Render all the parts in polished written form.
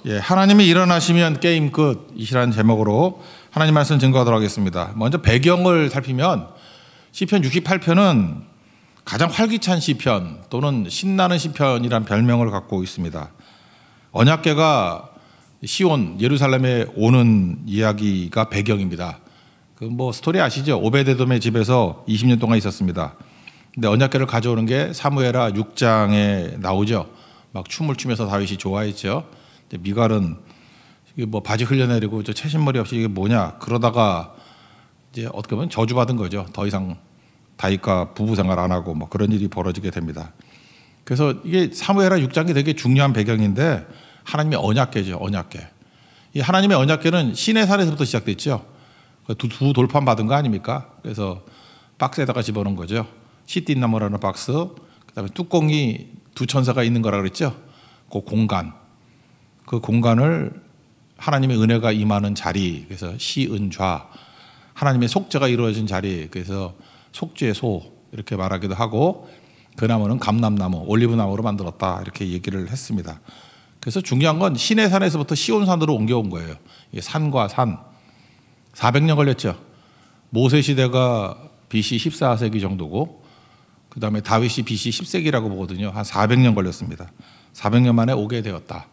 예, 하나님이 일어나시면 게임 끝이라는 제목으로 하나님 말씀 증거하도록 하겠습니다. 먼저 배경을 살피면 시편 68편은 가장 활기찬 시편 또는 신나는 시편이란 별명을 갖고 있습니다. 언약궤가 시온 예루살렘에 오는 이야기가 배경입니다. 그 뭐 스토리 아시죠? 오베데돔의 집에서 20년 동안 있었습니다. 근데 언약궤를 가져오는 게 사무엘하 6장에 나오죠. 막 춤을 추면서 다윗이 좋아했죠. 미갈은 뭐 바지 흘려내리고 저 채신머리 없이 이게 뭐냐 그러다가 이제 어떻게 보면 저주받은 거죠. 더 이상 다윗과 부부 생활 안 하고 뭐 그런 일이 벌어지게 됩니다. 그래서 이게 사무엘하 6장이 되게 중요한 배경인데 하나님의 언약궤죠. 언약궤. 이 하나님의 언약궤는 시내산에서부터 시작됐죠. 두 돌판 받은 거 아닙니까? 그래서 박스에다가 집어넣은 거죠. 시띠나무라는 박스. 그다음에 뚜껑이 두 천사가 있는 거라 그랬죠. 그 공간. 그 공간을 하나님의 은혜가 임하는 자리, 그래서 시은좌, 하나님의 속죄가 이루어진 자리, 그래서 속죄소 이렇게 말하기도 하고 그 나무는 감람나무, 올리브나무로 만들었다 이렇게 얘기를 했습니다. 그래서 중요한 건 시내산에서부터 시온산으로 옮겨온 거예요. 이게 산과 산 400년 걸렸죠. 모세 시대가 BC 14세기 정도고 그 다음에 다윗이 BC 10세기라고 보거든요. 한 400년 걸렸습니다. 400년 만에 오게 되었다.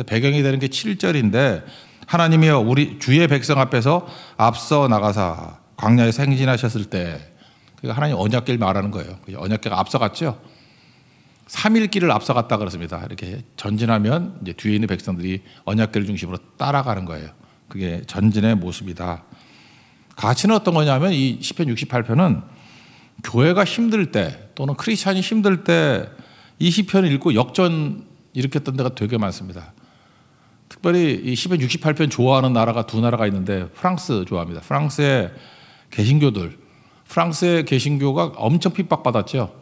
배경이 되는 게 7절인데 하나님이여 우리 주의 백성 앞에서 앞서 나가사 광야에서 행진하셨을 때 그러니까 하나님 언약궤를 말하는 거예요. 언약궤가 앞서갔죠. 3일 길을 앞서갔다 그렇습니다. 이렇게 전진하면 이제 뒤에 있는 백성들이 언약궤를 중심으로 따라가는 거예요. 그게 전진의 모습이다. 가치는 어떤 거냐면 이 시편 68편은 교회가 힘들 때 또는 크리스찬이 힘들 때 이 시편을 읽고 역전 일으켰던 데가 되게 많습니다. 특별히 이 시편 68편 좋아하는 나라가 두 나라가 있는데 프랑스 좋아합니다. 프랑스의 개신교들, 프랑스의 개신교가 엄청 핍박받았죠.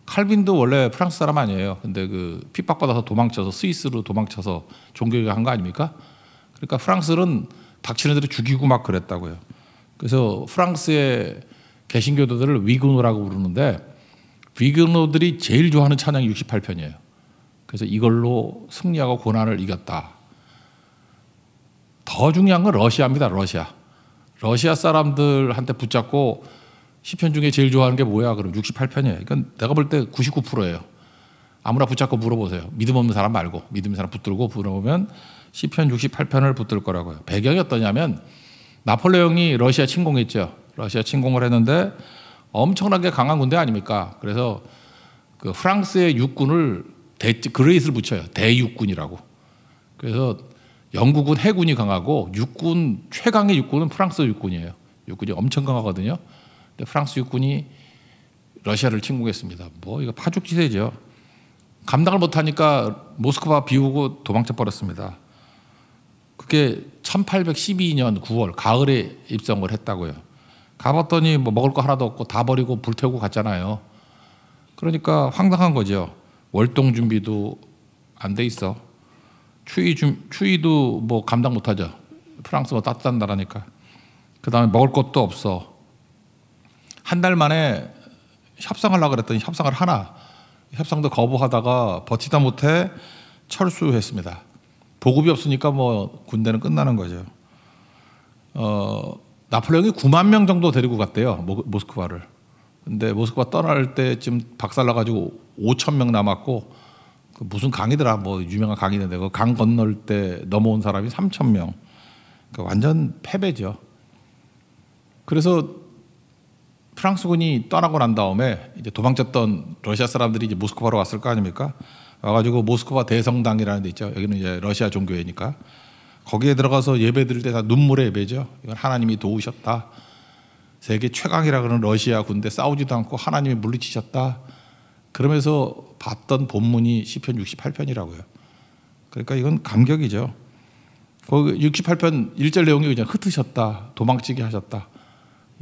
칼빈도 원래 프랑스 사람 아니에요. 근데 그 핍박받아서 도망쳐서 스위스로 도망쳐서 종교개혁 한 거 아닙니까? 그러니까 프랑스는 닥치는 대로 죽이고 막 그랬다고요. 그래서 프랑스의 개신교도들을 위그노라고 부르는데 위그노들이 제일 좋아하는 찬양이 68편이에요. 그래서 이걸로 승리하고 고난을 이겼다. 더 중요한 건 러시아입니다. 러시아 사람들한테 붙잡고 시편 중에 제일 좋아하는 게 뭐야? 그럼 68편이에요. 이건 내가 볼 때 99%예요. 아무나 붙잡고 물어보세요. 믿음 없는 사람 말고 믿음 있는 사람 붙들고 물어보면 시편 68편을 붙들 거라고요. 배경이 어떠냐면 나폴레옹이 러시아 침공했죠. 러시아 침공을 했는데 엄청나게 강한 군대 아닙니까? 그래서 그 프랑스의 육군을 그레이스를 붙여요. 대육군이라고. 그래서 영국은 해군이 강하고 육군 최강의 육군은 프랑스 육군이에요. 육군이 엄청 강하거든요. 근데 프랑스 육군이 러시아를 침공했습니다. 뭐 이거 파죽지세죠. 감당을 못하니까 모스크바 비우고 도망쳐 버렸습니다. 그게 1812년 9월 가을에 입성을 했다고요. 가봤더니 뭐 먹을 거 하나도 없고 다 버리고 불태우고 갔잖아요. 그러니까 황당한 거죠. 월동 준비도 안 돼 있어. 추위도 뭐 감당 못하죠. 프랑스가 따뜻한 나라니까. 그 다음에 먹을 것도 없어. 한 달 만에 협상하려고 그랬더니 협상을 하나. 협상도 거부하다가 버티다 못해 철수했습니다. 보급이 없으니까 뭐 군대는 끝나는 거죠. 나폴레옹이 9만 명 정도 데리고 갔대요. 모스크바를. 근데 모스크바 떠날 때쯤 박살나가지고 5천 명 남았고 그 무슨 강이더라 뭐 유명한 강이 있는데 그 강 건널 때 넘어온 사람이 3천 명. 그 완전 패배죠. 그래서 프랑스군이 떠나고 난 다음에 이제 도망쳤던 러시아 사람들이 이제 모스크바로 왔을 거 아닙니까? 와가지고 모스크바 대성당이라는 데 있죠. 여기는 이제 러시아 종교회니까 거기에 들어가서 예배 드릴 때 다 눈물의 예배죠. 이건 하나님이 도우셨다. 세계 최강이라 그러는 러시아 군대 싸우지도 않고 하나님이 물리치셨다. 그러면서 봤던 본문이 시편 68편이라고요. 그러니까 이건 감격이죠. 그 68편 1절 내용이 그냥 흩으셨다. 도망치게 하셨다.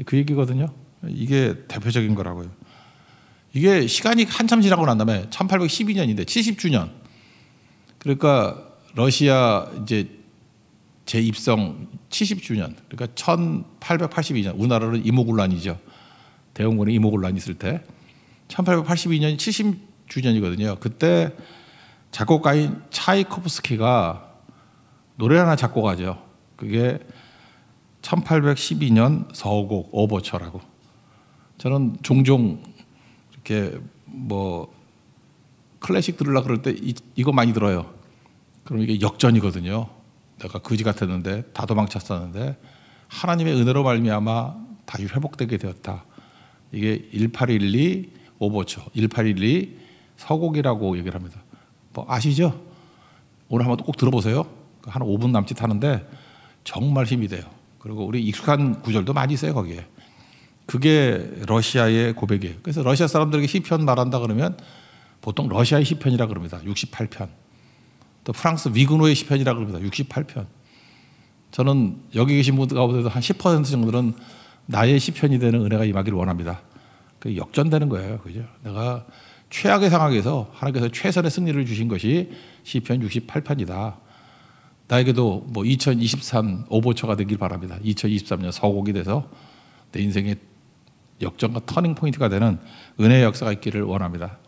그 얘기거든요. 이게 대표적인 거라고요. 이게 시간이 한참 지나고 난 다음에 1812년인데 70주년. 그러니까 러시아 이제 재입성 70주년. 그러니까 1882년. 우리나라는 이모군란이죠. 대원군에 이모군란이 있을 때 1882년이 70주년이거든요. 그때 작곡가인 차이코프스키가 노래 하나 작곡하죠. 그게 1812년 서곡 오버처라고. 저는 종종 이렇게 뭐 클래식 들으려고 그럴 때 이거 많이 들어요. 그럼 이게 역전이거든요. 내가 거지 같았는데 다 도망쳤었는데 하나님의 은혜로 말미암아 다시 회복되게 되었다. 이게 1812 오버처, 1812 서곡이라고 얘기를 합니다. 뭐 아시죠? 오늘 한번 꼭 들어보세요. 한 5분 남짓 하는데 정말 힘이 돼요. 그리고 우리 익숙한 구절도 많이 있어요 거기에. 그게 러시아의 고백이에요. 그래서 러시아 사람들에게 시편 말한다 그러면 보통 러시아의 시편이라 그럽니다. 68편. 또 프랑스 위그노의 시편이라 그럽니다. 68편. 저는 여기 계신 분들 가운데도 한 10% 정도는 나의 시편이 되는 은혜가 임하기를 원합니다. 그 역전되는 거예요. 그죠? 내가 최악의 상황에서 하나님께서 최선의 승리를 주신 것이 시편 68편이다. 나에게도 뭐 2023 오버처가 되길 바랍니다. 2023년 서곡이 돼서 내 인생의 역전과 터닝 포인트가 되는 은혜의 역사가 있기를 원합니다.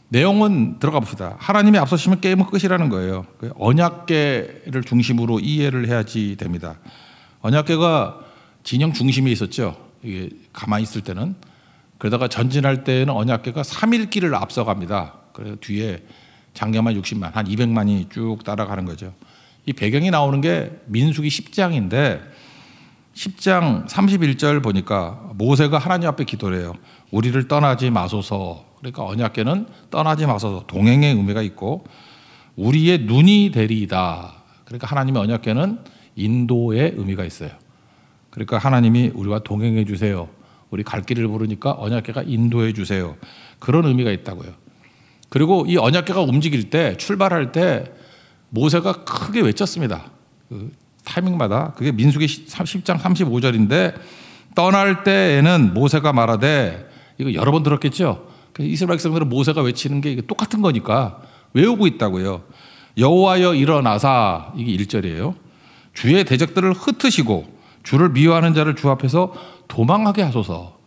내용은 들어가 봅시다. 하나님이 앞서시면 게임은 끝이라는 거예요. 언약궤를 중심으로 이해를 해야지 됩니다. 언약궤가 진영 중심에 있었죠. 이게 가만히 있을 때는. 그러다가 전진할 때에는 언약궤가 3일길을 앞서갑니다. 그래서 뒤에 장려만 60만, 한 200만이 쭉 따라가는 거죠. 이 배경이 나오는 게 민수기 10장인데 10장 31절 보니까 모세가 하나님 앞에 기도를 해요. 우리를 떠나지 마소서. 그러니까 언약궤는 떠나지 마소서. 동행의 의미가 있고 우리의 눈이 되리이다. 그러니까 하나님의 언약궤는 인도의 의미가 있어요. 그러니까 하나님이 우리와 동행해 주세요. 우리 갈 길을 모르니까 언약궤가 인도해 주세요. 그런 의미가 있다고요. 그리고 이 언약궤가 움직일 때 출발할 때 모세가 크게 외쳤습니다. 그 타이밍마다. 그게 민수기 10장 35절인데 떠날 때에는 모세가 말하되 이거 여러 번 들었겠죠. 이스라엘 백성들은 모세가 외치는 게 똑같은 거니까 외우고 있다고요. 여호와여 일어나사 이게 1절이에요. 주의 대적들을 흩으시고 주를 미워하는 자를 주 앞에서 도망하게 하소서.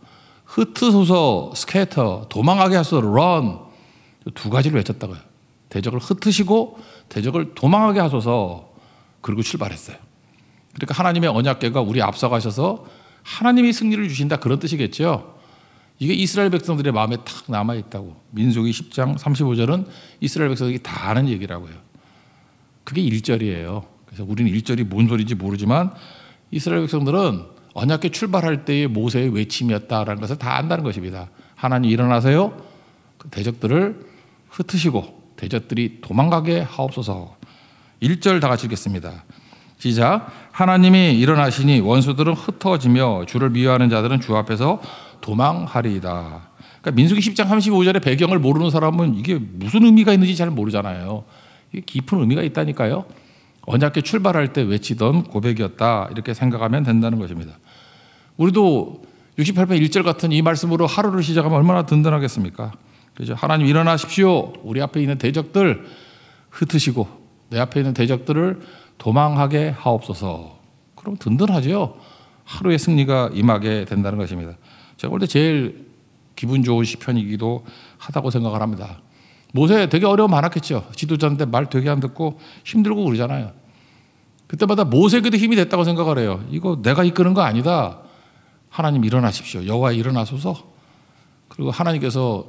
흩으소서 스케이터 도망하게 하소서 런. 두 가지를 외쳤다고요. 대적을 흩으시고 대적을 도망하게 하소서. 그리고 출발했어요. 그러니까 하나님의 언약궤가 우리 앞서가셔서 하나님이 승리를 주신다 그런 뜻이겠죠. 이게 이스라엘 백성들의 마음에 탁 남아있다고. 민수기 10장 35절은 이스라엘 백성들이 다 아는 얘기라고요. 그게 1절이에요. 그래서 우리는 1절이 뭔 소리인지 모르지만 이스라엘 백성들은 언약궤 출발할 때의 모세의 외침이었다라는 것을 다 안다는 것입니다. 하나님 일어나세요. 대적들을 흩으시고 대적들이 도망가게 하옵소서. 1절 다 같이 읽겠습니다. 시작. 하나님이 일어나시니 원수들은 흩어지며 주를 미워하는 자들은 주 앞에서 도망하리이다. 그러니까 민수기 10장 35절의 배경을 모르는 사람은 이게 무슨 의미가 있는지 잘 모르잖아요. 이게 깊은 의미가 있다니까요. 언약궤 출발할 때 외치던 고백이었다. 이렇게 생각하면 된다는 것입니다. 우리도 68편 1절 같은 이 말씀으로 하루를 시작하면 얼마나 든든하겠습니까? 그렇죠? 하나님 일어나십시오. 우리 앞에 있는 대적들 흩으시고 내 앞에 있는 대적들을 도망하게 하옵소서. 그럼 든든하죠. 하루의 승리가 임하게 된다는 것입니다. 제가 볼 때 제일 기분 좋은 시편이기도 하다고 생각을 합니다. 모세 되게 어려움 많았겠죠. 지도자인데 말 되게 안 듣고 힘들고 그러잖아요. 그때마다 모세에게도 힘이 됐다고 생각을 해요. 이거 내가 이끄는 거 아니다. 하나님 일어나십시오. 여호와 일어나소서. 그리고 하나님께서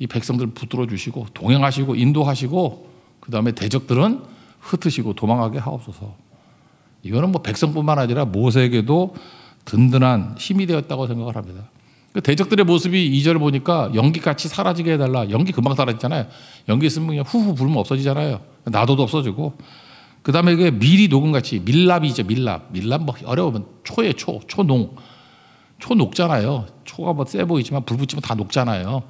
이 백성들을 붙들어 주시고 동행하시고 인도하시고 그 다음에 대적들은 흩으시고 도망하게 하옵소서. 이거는 뭐 백성뿐만 아니라 모세에게도 든든한 힘이 되었다고 생각을 합니다. 그 대적들의 모습이 2절을 보니까 연기같이 사라지게 해달라. 연기 금방 사라지잖아요. 연기 있으면 그냥 후후 불면 없어지잖아요. 나도도 없어지고. 그 다음에 이게 밀이 녹음같이 밀랍이죠. 밀랍 뭐 어려우면 초에 초농. 초 녹잖아요. 초가 뭐 세 보이지만 불 붙이면 다 녹잖아요.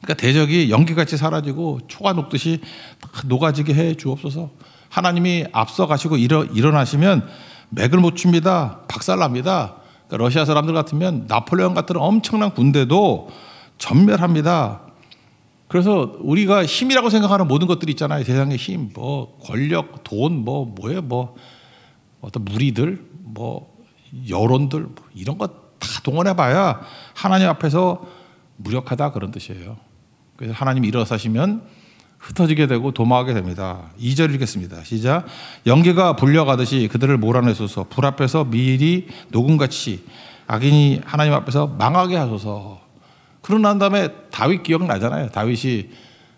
그러니까 대적이 연기같이 사라지고 초가 녹듯이 녹아지게 해 주옵소서. 하나님이 앞서 가시고 일어나시면 맥을 못 춥니다. 박살납니다. 그러니까 러시아 사람들 같으면 나폴레옹 같은 엄청난 군대도 전멸합니다. 그래서 우리가 힘이라고 생각하는 모든 것들이 있잖아요. 세상의 힘, 뭐 권력, 돈, 뭐예요, 어떤 무리들, 여론들 이런 거 다 동원해봐야 하나님 앞에서 무력하다 그런 뜻이에요. 그래서 하나님 일어서시면 흩어지게 되고 도망하게 됩니다. 2절 읽겠습니다. 시작. 연기가 불려가듯이 그들을 몰아내소서. 불 앞에서 밀이 녹음같이 악인이 하나님 앞에서 망하게 하소서. 그러고 난 다음에 다윗 기억나잖아요. 다윗이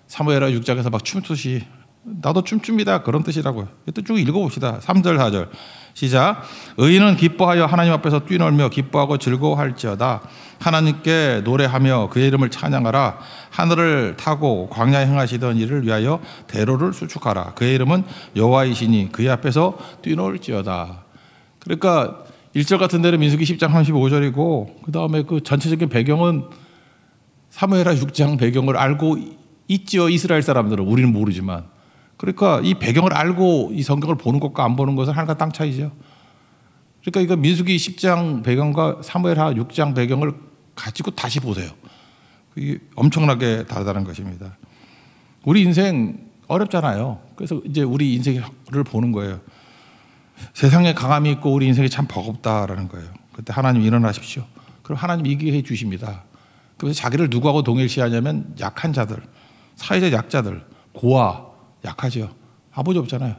사무엘하 6장에서 막 춤추시 나도 춤춥니다. 그런 뜻이라고요. 이때 쭉 읽어봅시다. 3절 4절 시작. 의인은 기뻐하여 하나님 앞에서 뛰놀며 기뻐하고 즐거워할지어다. 하나님께 노래하며 그의 이름을 찬양하라. 하늘을 타고 광야에 행하시던 일을 위하여 대로를 수축하라. 그의 이름은 여호와이시니 그의 앞에서 뛰놀지어다. 그러니까 1절 같은 데는 민수기 10장 35절이고 그 다음에 그 전체적인 배경은 사무엘하 6장 배경을 알고 있지요. 이스라엘 사람들은. 우리는 모르지만. 그러니까 이 배경을 알고 이 성경을 보는 것과 안 보는 것은 하늘과 땅 차이죠. 그러니까 이거 민수기 10장 배경과 사무엘하 6장 배경을 가지고 다시 보세요. 이게 엄청나게 다르다는 것입니다. 우리 인생 어렵잖아요. 그래서 이제 우리 인생을 보는 거예요. 세상에 강함이 있고 우리 인생이 참 버겁다라는 거예요. 그때 하나님 일어나십시오. 그럼 하나님 이기게 해 주십니다. 그래서 자기를 누구하고 동일시하냐면 약한 자들, 사회적 약자들, 고아, 약하죠. 아버지 없잖아요.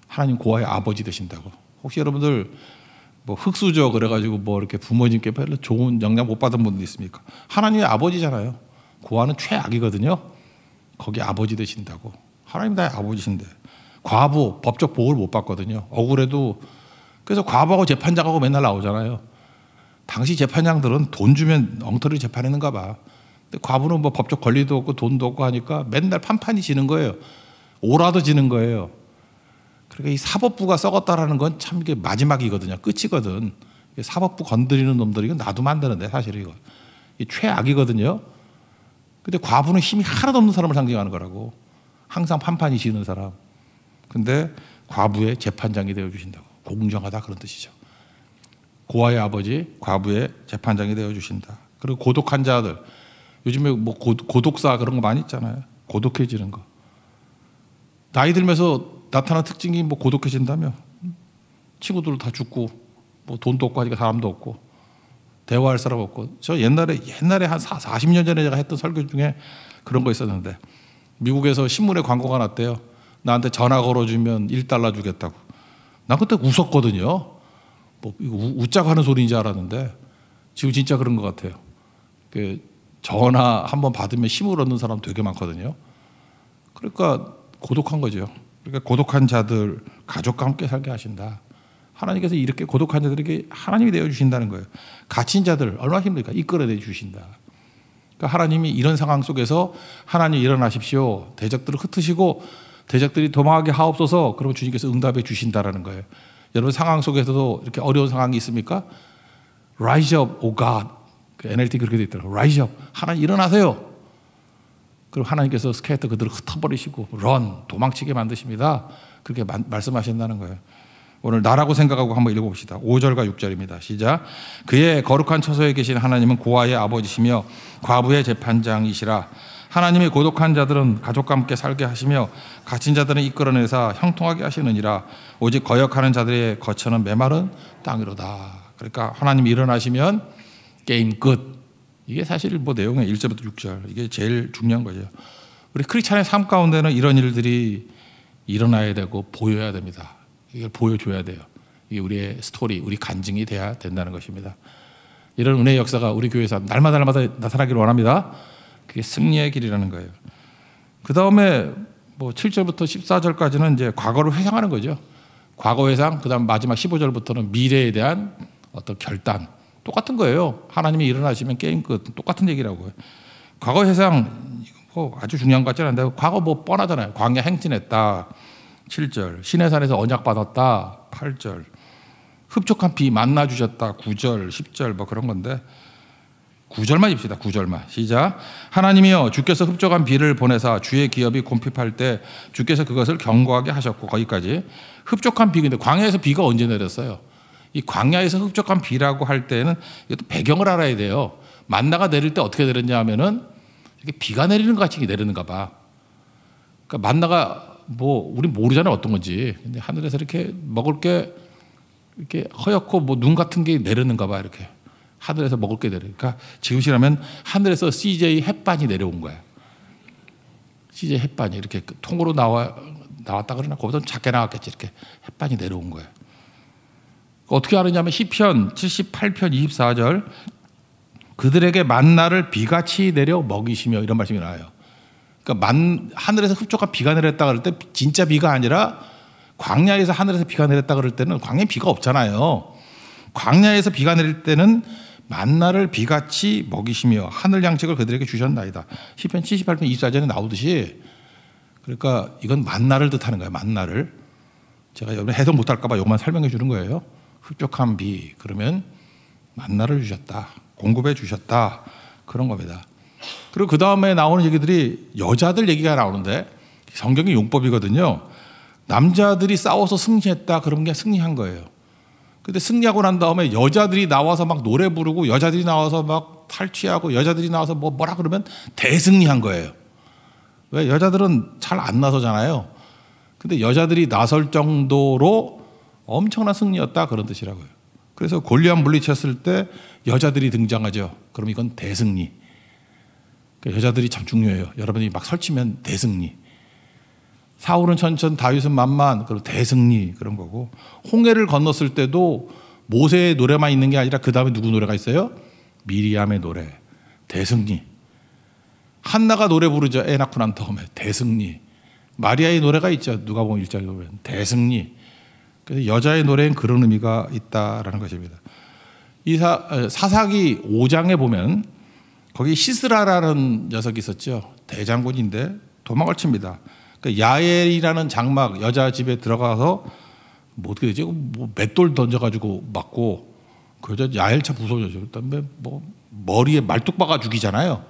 하나님 고아의 아버지 되신다고. 혹시 여러분들 뭐 흙수저 그래가지고 뭐 이렇게 부모님께 별로 좋은 영향 못 받은 분도 있습니까? 하나님의 아버지잖아요. 고아는 최악이거든요. 거기 아버지 되신다고. 하나님 나의 아버지신데. 과부 법적 보호를 못 받거든요. 억울해도. 그래서 과부하고 재판장하고 맨날 나오잖아요. 당시 재판장들은 돈 주면 엉터리 재판했는가 봐. 근데 과부는 뭐 법적 권리도 없고 돈도 없고 하니까 맨날 판판이 지는 거예요. 오라도 지는 거예요. 그러니까 이 사법부가 썩었다라는 건 참 이게 마지막이거든요. 끝이거든. 사법부 건드리는 놈들이 이거 놔두면 안 되는데 사실 이거. 이 최악이거든요. 근데 과부는 힘이 하나도 없는 사람을 상징하는 거라고. 항상 판판이 지는 사람. 근데 과부의 재판장이 되어 주신다고. 공정하다 그런 뜻이죠. 고아의 아버지, 과부의 재판장이 되어 주신다. 그리고 고독한 자들. 요즘에 뭐 고독사 그런 거 많이 있잖아요. 고독해지는 거. 나이 들면서 나타나는 특징이 뭐 고독해진다며. 친구들 다 죽고 뭐 돈도 없고 하니까 사람도 없고 대화할 사람 없고. 저 옛날에 한 40년 전에 제가 했던 설교 중에 그런 거 있었는데 미국에서 신문에 광고가 났대요. 나한테 전화 걸어주면 $1 주겠다고. 난 그때 웃었거든요. 뭐 이거 웃자고 하는 소리인 줄 알았는데 지금 진짜 그런 것 같아요. 그 전화 한번 받으면 힘을 얻는 사람 되게 많거든요. 그러니까 고독한 거죠. 그러니까 고독한 자들 가족과 함께 살게 하신다. 하나님께서 이렇게 고독한 자들에게 하나님이 되어 주신다는 거예요. 갇힌 자들 얼마나 힘들까? 이끌어내 주신다. 그러니까 하나님이 이런 상황 속에서 하나님 일어나십시오. 대적들을 흩으시고 대적들이 도망하게 하옵소서. 그러면 주님께서 응답해 주신다라는 거예요. 여러분 상황 속에서도 이렇게 어려운 상황이 있습니까? Rise up, O God. 그 NLT 그렇게 돼 있더라고요. Rise up. 하나님 일어나세요. 그리고 하나님께서 스케이터 그들을 흩어버리시고 run, 도망치게 만드십니다. 그렇게 말씀하신다는 거예요. 오늘 나라고 생각하고 한번 읽어봅시다. 5절과 6절입니다. 시작. 그의 거룩한 처소에 계신 하나님은 고아의 아버지시며 과부의 재판장이시라. 하나님이 고독한 자들은 가족과 함께 살게 하시며 갇힌 자들은 이끌어내사 형통하게 하시느니라. 오직 거역하는 자들의 거처는 메마른 땅이로다. 그러니까 하나님이 일어나시면 게임 끝. 이게 사실 뭐 내용의 1절부터 6절. 이게 제일 중요한 거죠. 우리 크리스찬의 삶 가운데는 이런 일들이 일어나야 되고 보여야 됩니다. 이걸 보여줘야 돼요. 이게 우리의 스토리, 우리 간증이 돼야 된다는 것입니다. 이런 은혜의 역사가 우리 교회에서 날마다 나타나기를 원합니다. 그게 승리의 길이라는 거예요. 그 다음에 뭐 7절부터 14절까지는 이제 과거를 회상하는 거죠. 과거 회상, 그 다음 마지막 15절부터는 미래에 대한 어떤 결단. 똑같은 거예요. 하나님이 일어나시면 게임 끝. 똑같은 얘기라고요. 과거 회상, 뭐 아주 중요한 것 같지는 않은데, 과거 뭐 뻔하잖아요. 광야 행진했다. 7절. 시내산에서 언약 받았다. 8절. 흡족한 비 만나 주셨다. 9절, 10절 뭐 그런 건데 9절만 입시다. 9절만. 시작. 하나님이여 주께서 흡족한 비를 보내사 주의 기업이 곰핍할 때 주께서 그것을 견고하게 하셨고. 거기까지. 흡족한 비인데 광야에서 비가 언제 내렸어요? 이 광야에서 흡족한 비라고 할 때는 이것도 배경을 알아야 돼요. 만나가 내릴 때 어떻게 내렸냐 하면은 이렇게 비가 내리는 것 같이 내리는가 봐. 그러니까 만나가 뭐 우리 모르잖아요 어떤 건지. 근데 하늘에서 이렇게 먹을 게 이렇게 허옇고 뭐 눈 같은 게 내렸는가 봐. 이렇게 하늘에서 먹을 게 내려. 그러니까 지금 시라면 하늘에서 CJ 햇반이 내려온 거야. CJ 햇반이 이렇게 통으로 나왔다 그러나 그보다 작게 나왔겠지. 이렇게 햇반이 내려온 거예요. 어떻게 하느냐면 시편 78편 24절 그들에게 만나를 비같이 내려 먹이시며 이런 말씀이 나와요. 그러니까 하늘에서 흡족한 비가 내렸다 그럴 때 진짜 비가 아니라 광야에서 하늘에서 비가 내렸다 그럴 때는 광야에 비가 없잖아요. 광야에서 비가 내릴 때는 만나를 비같이 먹이시며 하늘 양식을 그들에게 주셨나이다. 시편 78편 24절에 나오듯이 그러니까 이건 만나를 뜻하는 거예요. 만나를. 제가 여러분 해석 못할까 봐 이것만 설명해 주는 거예요. 흡족한 비 그러면 만나를 주셨다. 공급해 주셨다. 그런 겁니다. 그리고 그 다음에 나오는 얘기들이 여자들 얘기가 나오는데 성경의 용법이거든요. 남자들이 싸워서 승리했다. 그런 게 승리한 거예요. 근데 승리하고 난 다음에 여자들이 나와서 막 노래 부르고 여자들이 나와서 막 탈취하고 여자들이 나와서 뭐라 그러면 대승리한 거예요. 왜? 여자들은 잘 안 나서잖아요. 근데 여자들이 나설 정도로 엄청난 승리였다 그런 뜻이라고요. 그래서 골리앗 물리쳤을 때 여자들이 등장하죠. 그럼 이건 대승리. 그러니까 여자들이 참 중요해요. 여러분이 막 설치면 대승리. 사울은 천천, 다윗은 만만, 그리고 대승리 그런 거고. 홍해를 건넜을 때도 모세의 노래만 있는 게 아니라 그 다음에 누구 노래가 있어요? 미리암의 노래, 대승리. 한나가 노래 부르죠. 애 낳고 난 다음에 대승리. 마리아의 노래가 있죠. 누가복음 1장에 보면 대승리. 그래서 여자의 노래엔 그런 의미가 있다라는 것입니다. 이 사사기 5장에 보면 거기 시스라라는 녀석이 있었죠. 대장군인데 도망을 칩니다. 그러니까 야엘이라는 장막 여자 집에 들어가서 뭐 어떻게 되지? 뭐 맷돌 던져가지고 맞고 그 여자 야엘 참 무서워져. 그다음에 뭐 머리에 말뚝 박아 죽이잖아요.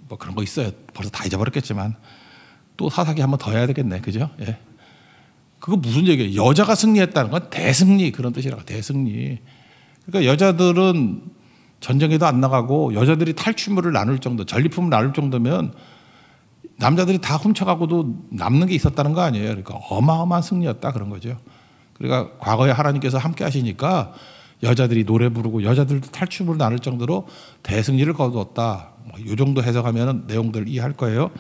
뭐 그런 거 있어요. 벌써 다 잊어버렸겠지만 또 사사기 한번 더 해야 되겠네, 그죠? 예. 그거 무슨 얘기예요? 여자가 승리했다는 건 대승리 그런 뜻이라고. 대승리. 그러니까 여자들은 전쟁에도 안 나가고 여자들이 탈취물을 나눌 정도, 전리품을 나눌 정도면 남자들이 다 훔쳐가고도 남는 게 있었다는 거 아니에요. 그러니까 어마어마한 승리였다 그런 거죠. 그러니까 과거에 하나님께서 함께 하시니까 여자들이 노래 부르고 여자들도 탈취물을 나눌 정도로 대승리를 거두었다. 이 정도 해석하면 내용들 이해할 거예요.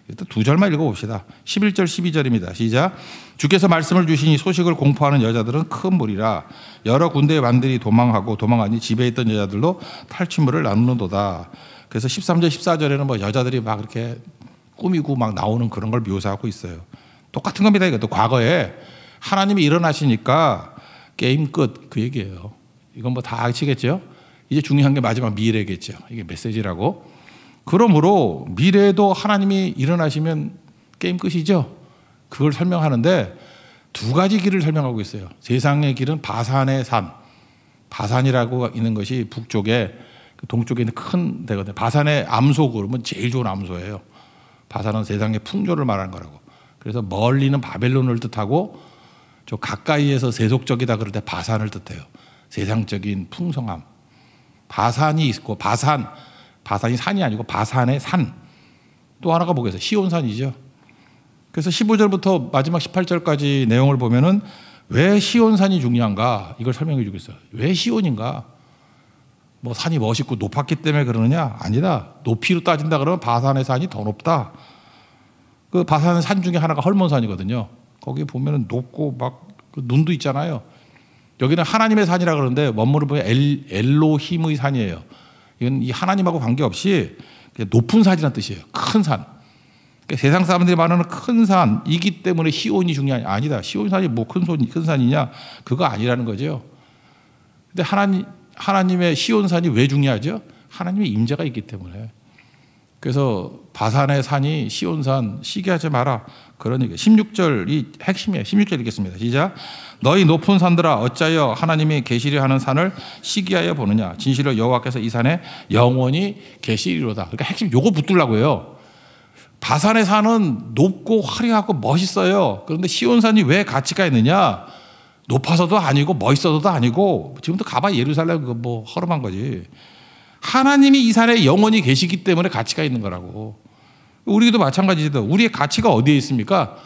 일단 두 절만 읽어봅시다. 11절 12절입니다. 시작. 주께서 말씀을 주시니 소식을 공포하는 여자들은 큰 무리라. 여러 군데의 왕들이 도망하고 도망하니 집에 있던 여자들도 탈취물을 나누는도다. 그래서 13절 14절에는 뭐 여자들이 막 이렇게 꾸미고 막 나오는 그런 걸 묘사하고 있어요. 똑같은 겁니다. 이것도 과거에 하나님이 일어나시니까 게임 끝 그 얘기예요. 이건 뭐 다 아시겠죠? 이제 중요한 게 마지막 미래겠죠. 이게 메시지라고. 그러므로 미래에도 하나님이 일어나시면 게임 끝이죠. 그걸 설명하는데 두 가지 길을 설명하고 있어요. 세상의 길은 바산의 산. 바산이라고 있는 것이 북쪽에 동쪽에 있는 큰 데거든요. 바산의 암소 그러면 제일 좋은 암소예요. 바산은 세상의 풍조를 말하는 거라고. 그래서 멀리는 바벨론을 뜻하고 저 가까이에서 세속적이다 그럴 때 바산을 뜻해요. 세상적인 풍성함. 바산이 있고 바산이 산이 아니고 바산의 산. 또 하나가 뭐겠어요? 시온산이죠. 그래서 15절부터 마지막 18절까지 내용을 보면은 왜 시온산이 중요한가? 이걸 설명해 주고 있어요. 왜 시온인가? 뭐 산이 멋있고 높았기 때문에 그러느냐? 아니다. 높이로 따진다 그러면 바산의 산이 더 높다. 그 바산의 산 중에 하나가 헐몬산이거든요. 거기 보면은 높고 막 그 눈도 있잖아요. 여기는 하나님의 산이라 그러는데 원문을 보면 엘로힘의 산이에요. 이건 이 하나님하고 관계없이 높은 산이라는 뜻이에요. 큰 산. 그러니까 세상 사람들이 말하는 큰 산이기 때문에 시온이 중요하냐? 아니다. 시온산이 뭐 큰 산이냐? 그거 아니라는 거죠. 근데 하나님의 시온산이 왜 중요하죠? 하나님의 임재가 있기 때문에. 그래서 바산의 산이 시온산 시기하지 마라. 그런 얘기예요. 16절이 핵심이에요. 16절 읽겠습니다. 시작. 너희 높은 산들아 어찌하여 하나님이 계시려 하는 산을 시기하여 보느냐. 진실로 여호와께서 이 산에 영원히 계시리로다. 그러니까 핵심 요거 붙들라고 해요. 바산의 산은 높고 화려하고 멋있어요. 그런데 시온산이 왜 가치가 있느냐? 높아서도 아니고 멋있어서도 아니고 지금도 가봐 예루살렘 그 뭐 허름한 거지. 하나님이 이 산에 영원히 계시기 때문에 가치가 있는 거라고. 우리도 마찬가지죠. 우리의 가치가 어디에 있습니까?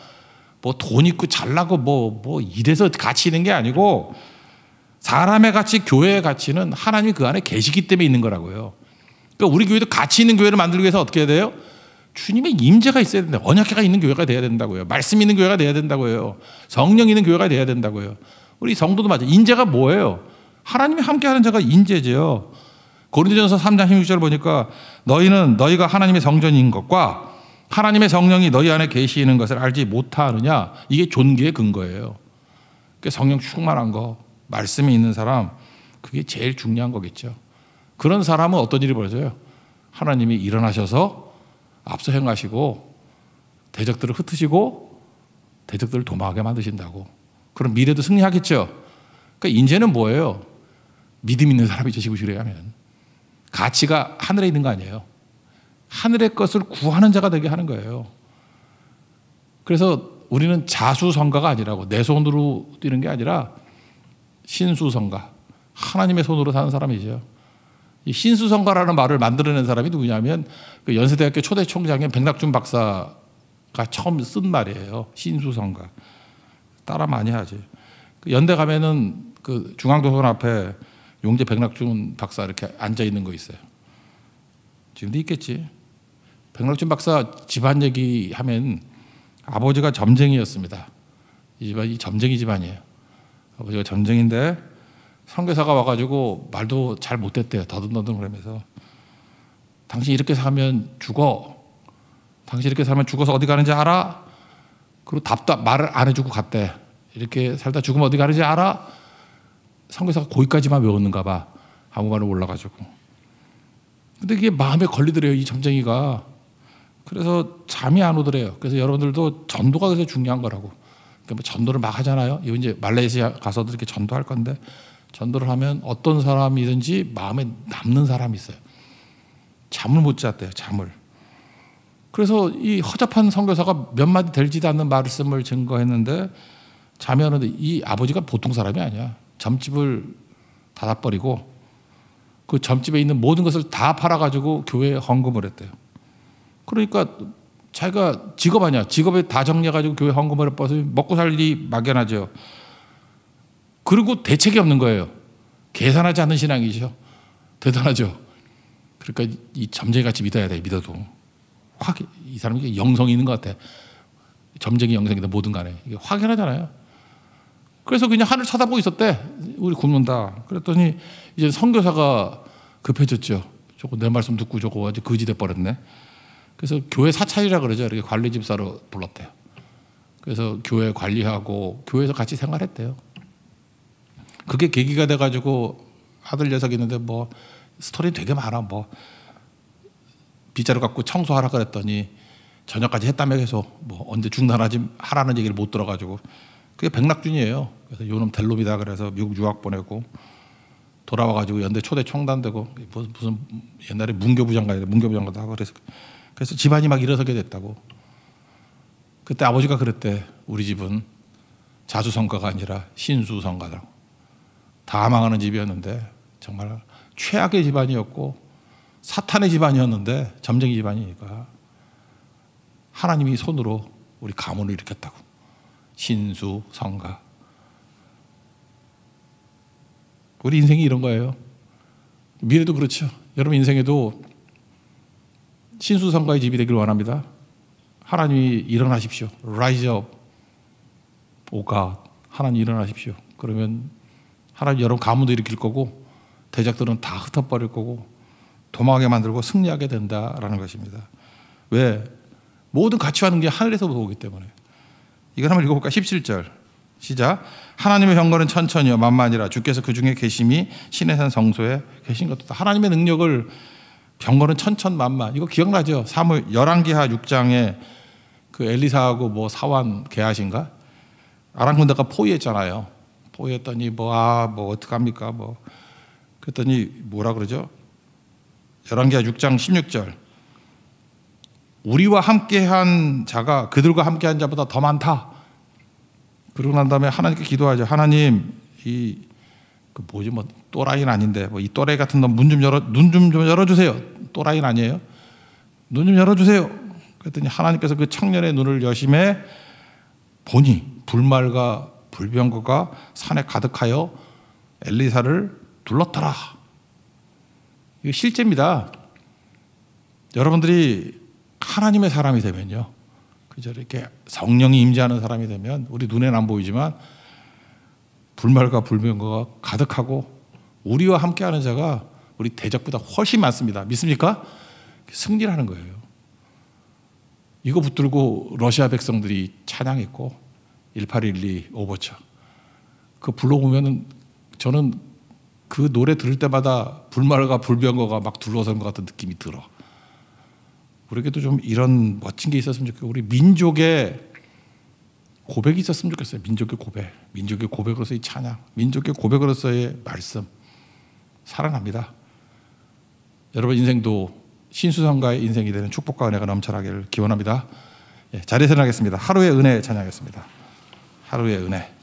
뭐 돈 있고 잘나고 뭐 이래서 가치 있는 게 아니고 사람의 가치, 교회의 가치는 하나님이 그 안에 계시기 때문에 있는 거라고요. 그러니까 우리 교회도 가치 있는 교회를 만들기 위해서 어떻게 해야 돼요? 주님의 임재가 있어야 된다. 언약궤가 있는 교회가 돼야 된다고요. 말씀 있는 교회가 돼야 된다고요. 성령 있는 교회가 돼야 된다고요. 우리 성도도 맞아요. 인재가 뭐예요? 하나님이 함께하는 자가 인재죠. 고린도전서 3장 16절 보니까 너희는 너희가 하나님의 성전인 것과 하나님의 성령이 너희 안에 계시는 것을 알지 못하느냐. 이게 존귀의 근거예요. 그러니까 성령 충만한 거, 말씀이 있는 사람, 그게 제일 중요한 거겠죠. 그런 사람은 어떤 일이 벌어져요? 하나님이 일어나셔서 앞서 행하시고 대적들을 흩으시고 대적들을 도망하게 만드신다고. 그럼 미래도 승리하겠죠. 그러니까 인재는 뭐예요? 믿음 있는 사람이죠. 지구실에 하면. 가치가 하늘에 있는 거 아니에요. 하늘의 것을 구하는 자가 되게 하는 거예요. 그래서 우리는 자수성가가 아니라고, 내 손으로 뛰는 게 아니라 신수성가, 하나님의 손으로 사는 사람이죠. 이 신수성가라는 말을 만들어낸 사람이 누구냐면 그 연세대학교 초대 총장인 백낙준 박사가 처음 쓴 말이에요. 신수성가. 따라 많이 하지. 연대 가면은 그 중앙도서관 앞에 용재 백낙준 박사 이렇게 앉아 있는 거 있어요. 지금도 있겠지. 백낙준 박사 집안 얘기하면 아버지가 점쟁이였습니다. 이 집안이 점쟁이 집안이에요. 아버지가 점쟁인데 선교사가 와가지고 말도 잘 못했대요. 더듬더듬 그러면서 당신 이렇게 살면 죽어. 당신 이렇게 살면 죽어서 어디 가는지 알아? 그리고 답도 말을 안 해주고 갔대. 이렇게 살다 죽으면 어디 가는지 알아? 선교사가 거기까지만 외웠는가 봐. 아무 말을 몰라가지고. 근데 이게 마음에 걸리더래요. 이 점쟁이가. 그래서 잠이 안 오더래요. 그래서 여러분들도 전도가 그래서 중요한 거라고. 그러니까 뭐 전도를 막 하잖아요. 이거 이제 말레이시아 가서도 이렇게 전도할 건데 전도를 하면 어떤 사람이든지 마음에 남는 사람이 있어요. 잠을 못 잤대요. 잠을. 그래서 이 허접한 선교사가 몇 마디 되지도 않는 말씀을 증거했는데 잠이 안 오는데 이 아버지가 보통 사람이 아니야. 점집을 닫아버리고 그 점집에 있는 모든 것을 다 팔아가지고 교회에 헌금을 했대요. 그러니까 자기가 직업 아니야. 직업에 다 정리해가지고 교회 헌금을 해서 먹고 살 일이 막연하죠. 그리고 대책이 없는 거예요. 계산하지 않는 신앙이죠. 대단하죠. 그러니까 이 점쟁이 같이 믿어야 돼. 믿어도. 확 이 사람이 영성이 있는 것 같아. 점쟁이 영성이다 뭐든 간에. 이게 확연하잖아요. 그래서 그냥 하늘 쳐다보고 있었대. 우리 굶는다. 그랬더니 이제 선교사가 급해졌죠. 저거 내 말씀 듣고 저거 아주 거지 돼 버렸네. 그래서 교회 사찰이라 그러죠. 이렇게 관리 집사로 불렀대요. 그래서 교회 관리하고 교회에서 같이 생활했대요. 그게 계기가 돼가지고 아들 녀석이 있는데 뭐 스토리 되게 많아. 뭐 빗자루 갖고 청소하라 그랬더니 저녁까지 했다며 계속 뭐 언제 중단하지 하라는 얘기를 못 들어가지고 그게 백낙준이에요. 그래서 요놈 델놈이다 그래서 미국 유학 보내고 돌아와가지고 연대 초대 총단되고 무슨 옛날에 문교부장관도 하고 그래서 집안이 막 일어서게 됐다고. 그때 아버지가 그랬대. 우리 집은 자수성가가 아니라 신수성가라고. 다 망하는 집이었는데 정말 최악의 집안이었고 사탄의 집안이었는데 점쟁이 집안이니까 하나님이 손으로 우리 가문을 일으켰다고. 신수성가. 우리 인생이 이런 거예요. 미래도 그렇죠. 여러분 인생에도 신수성가의 집이 되기를 원합니다. 하나님이 일어나십시오. Rise up, O God. 하나님 일어나십시오. 그러면 하나님 여러분 가문도 일으킬 거고 대적들은 다 흩어버릴 거고 도망하게 만들고 승리하게 된다라는 것입니다. 왜? 모든 가치와는 게 하늘에서부터 오기 때문에. 이걸 한번 읽어볼까? 17절 시작. 하나님의 병거는 천천히요 만만이라 주께서 그 중에 계심이 신의 산 성소에 계신 것도. 하나님의 능력을 병거는 천천만만. 이거 기억나죠? 사무엘 열왕기하 6장에 그 엘리사하고 뭐 사환 계하신가? 아람 군대가 포위했잖아요. 포위했더니 뭐 어떡합니까? 뭐 그랬더니 뭐라 그러죠? 열왕기하 6장 16절. 우리와 함께한 자가 그들과 함께한 자보다 더 많다. 그러고 난 다음에 하나님께 기도하죠. 하나님 뭐 또라이는 아닌데 뭐 이 또라이 같은 놈 눈 좀 열어주세요. 또라이는 아니에요. 눈 좀 열어주세요. 그랬더니 하나님께서 그 청년의 눈을 여심해 보니 불말과 불병거가 산에 가득하여 엘리사를 둘렀더라. 이거 실제입니다. 여러분들이 하나님의 사람이 되면요, 그저 이렇게 성령이 임재하는 사람이 되면 우리 눈에는 안 보이지만 불말과 불병거가 가득하고 우리와 함께하는 자가 우리 대적보다 훨씬 많습니다. 믿습니까? 승리를 하는 거예요. 이거 붙들고 러시아 백성들이 찬양했고 1812 오버처 그 불러보면은 저는 그 노래 들을 때마다 불말과 불병거가 막 둘러선 것 같은 느낌이 들어. 우리에게도 좀 이런 멋진 게 있었으면 좋겠고 우리 민족의 고백이 있었으면 좋겠어요. 민족의 고백, 민족의 고백으로서의 찬양, 민족의 고백으로서의 말씀 사랑합니다. 여러분 인생도 신수성가의 인생이 되는 축복과 은혜가 넘쳐나기를 기원합니다. 자리에서 나가겠습니다. 하루의 은혜 찬양하겠습니다. 하루의 은혜.